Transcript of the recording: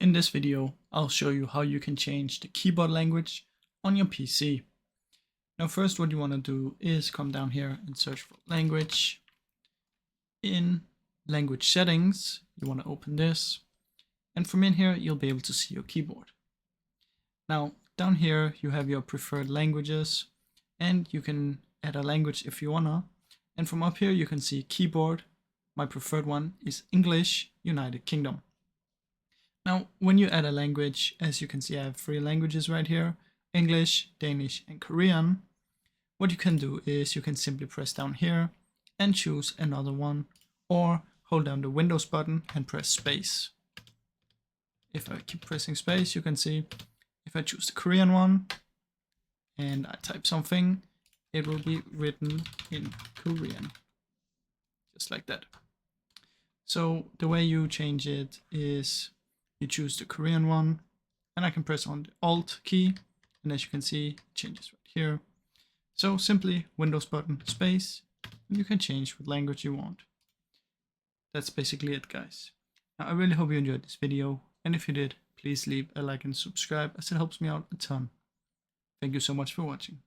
In this video, I'll show you how you can change the keyboard language on your PC. Now first what you want to do is come down here and search for language. In language settings, you want to open this, and from in here you'll be able to see your keyboard. Now down here you have your preferred languages, and you can add a language if you wanna. And from up here you can see keyboard. My preferred one is English, United Kingdom. Now, when you add a language, as you can see, I have 3 languages right here: English, Danish, and Korean. What you can do is you can simply press down here and choose another one, or hold down the Windows button and press space. If I keep pressing space, you can see if I choose the Korean one and I type something, it will be written in Korean, just like that. So the way you change it is you choose the Korean one, and I can press on the Alt key, and as you can see, it changes right here. So simply Windows button, space, and you can change what language you want. That's basically it, guys. Now I really hope you enjoyed this video, and if you did, please leave a like and subscribe, as it helps me out a ton. Thank you so much for watching.